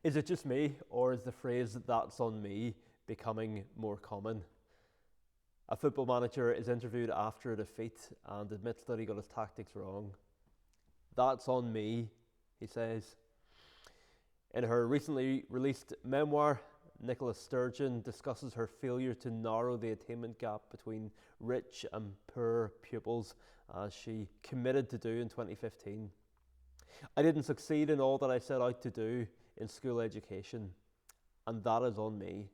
Is it just me, or is the phrase "that's on me" becoming more common? A football manager is interviewed after a defeat and admits that he got his tactics wrong. "That's on me," he says. In her recently released memoir, Nicola Sturgeon discusses her failure to narrow the attainment gap between rich and poor pupils, as she committed to do in 2015. "I didn't succeed in all that I set out to do in school education, and that is on me."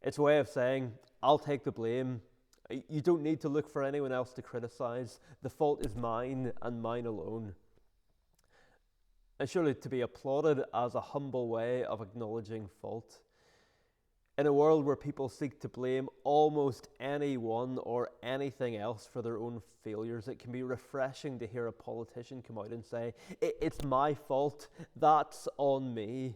It's a way of saying, I'll take the blame. You don't need to look for anyone else to criticise. The fault is mine and mine alone. And surely to be applauded as a humble way of acknowledging fault. In a world where people seek to blame almost anyone or anything else for their own failures, it can be refreshing to hear a politician come out and say, "It's my fault, that's on me."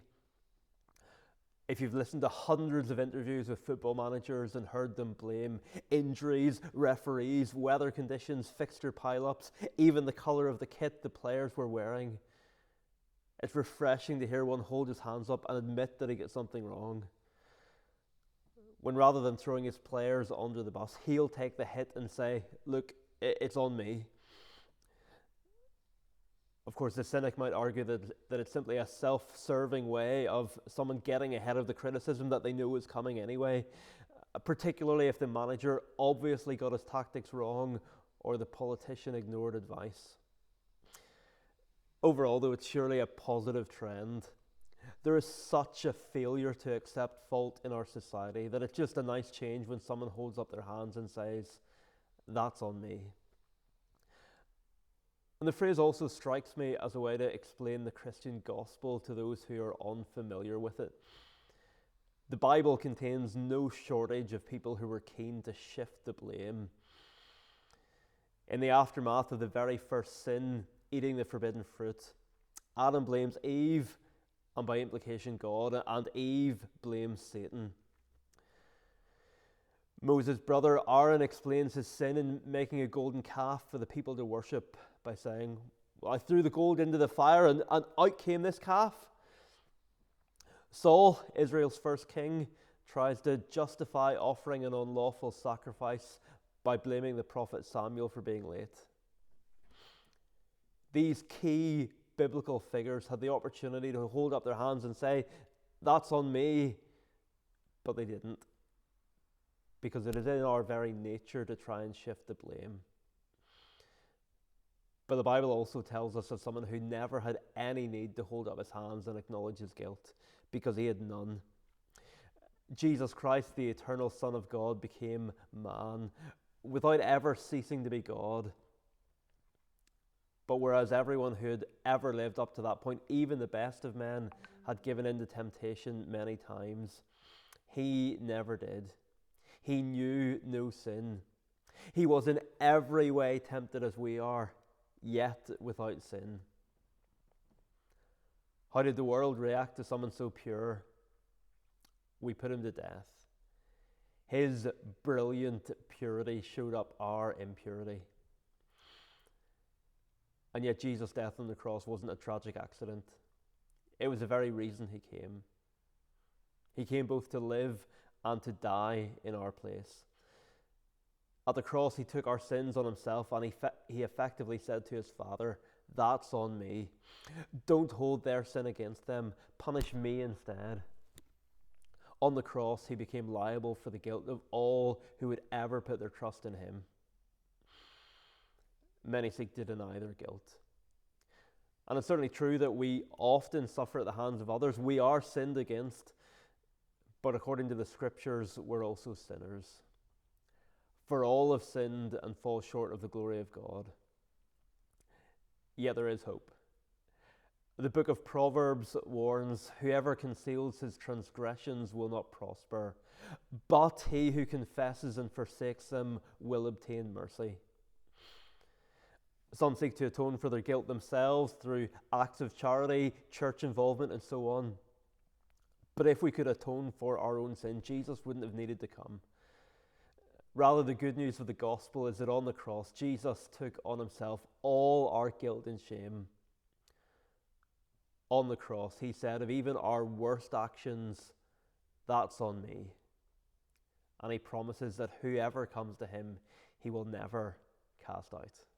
If you've listened to hundreds of interviews with football managers and heard them blame injuries, referees, weather conditions, fixture pile-ups, even the colour of the kit the players were wearing, it's refreshing to hear one hold his hands up and admit that he gets something wrong. When rather than throwing his players under the bus, he'll take the hit and say, "Look, it's on me." Of course, the cynic might argue that it's simply a self-serving way of someone getting ahead of the criticism that they know is coming anyway, particularly if the manager obviously got his tactics wrong or the politician ignored advice. Overall, though, it's surely a positive trend. There is such a failure to accept fault in our society that it's just a nice change when someone holds up their hands and says, "That's on me." And the phrase also strikes me as a way to explain the Christian gospel to those who are unfamiliar with it. The Bible contains no shortage of people who were keen to shift the blame. In the aftermath of the very first sin, eating the forbidden fruit, Adam blames Eve, and by implication God, and Eve blames Satan. Moses' brother Aaron explains his sin in making a golden calf for the people to worship by saying, "I threw the gold into the fire and out came this calf." Saul, Israel's first king, tries to justify offering an unlawful sacrifice by blaming the prophet Samuel for being late. These key biblical figures had the opportunity to hold up their hands and say, "That's on me," but they didn't. Because it is in our very nature to try and shift the blame. But the Bible also tells us of someone who never had any need to hold up his hands and acknowledge his guilt, because he had none. Jesus Christ, the eternal Son of God, became man without ever ceasing to be God. But whereas everyone who had ever lived up to that point, even the best of men, had given in to temptation many times, he never did. He knew no sin. He was in every way tempted as we are, yet without sin. How did the world react to someone so pure? We put him to death. His brilliant purity showed up our impurity. And yet Jesus' death on the cross wasn't a tragic accident. It was the very reason he came. He came both to live and to die in our place. At the cross, he took our sins on himself, and he effectively said to his Father, "That's on me. Don't hold their sin against them. Punish me instead." On the cross, he became liable for the guilt of all who would ever put their trust in him. Many seek to deny their guilt. And it's certainly true that we often suffer at the hands of others. We are sinned against. But according to the scriptures, we're also sinners. For all have sinned and fall short of the glory of God. Yet there is hope. The book of Proverbs warns, "Whoever conceals his transgressions will not prosper, but he who confesses and forsakes them will obtain mercy." Some seek to atone for their guilt themselves through acts of charity, church involvement, and so on. But if we could atone for our own sin, Jesus wouldn't have needed to come. Rather, the good news of the gospel is that on the cross, Jesus took on himself all our guilt and shame. On the cross, he said of even our worst actions, that's on me. And he promises that whoever comes to him, he will never cast out.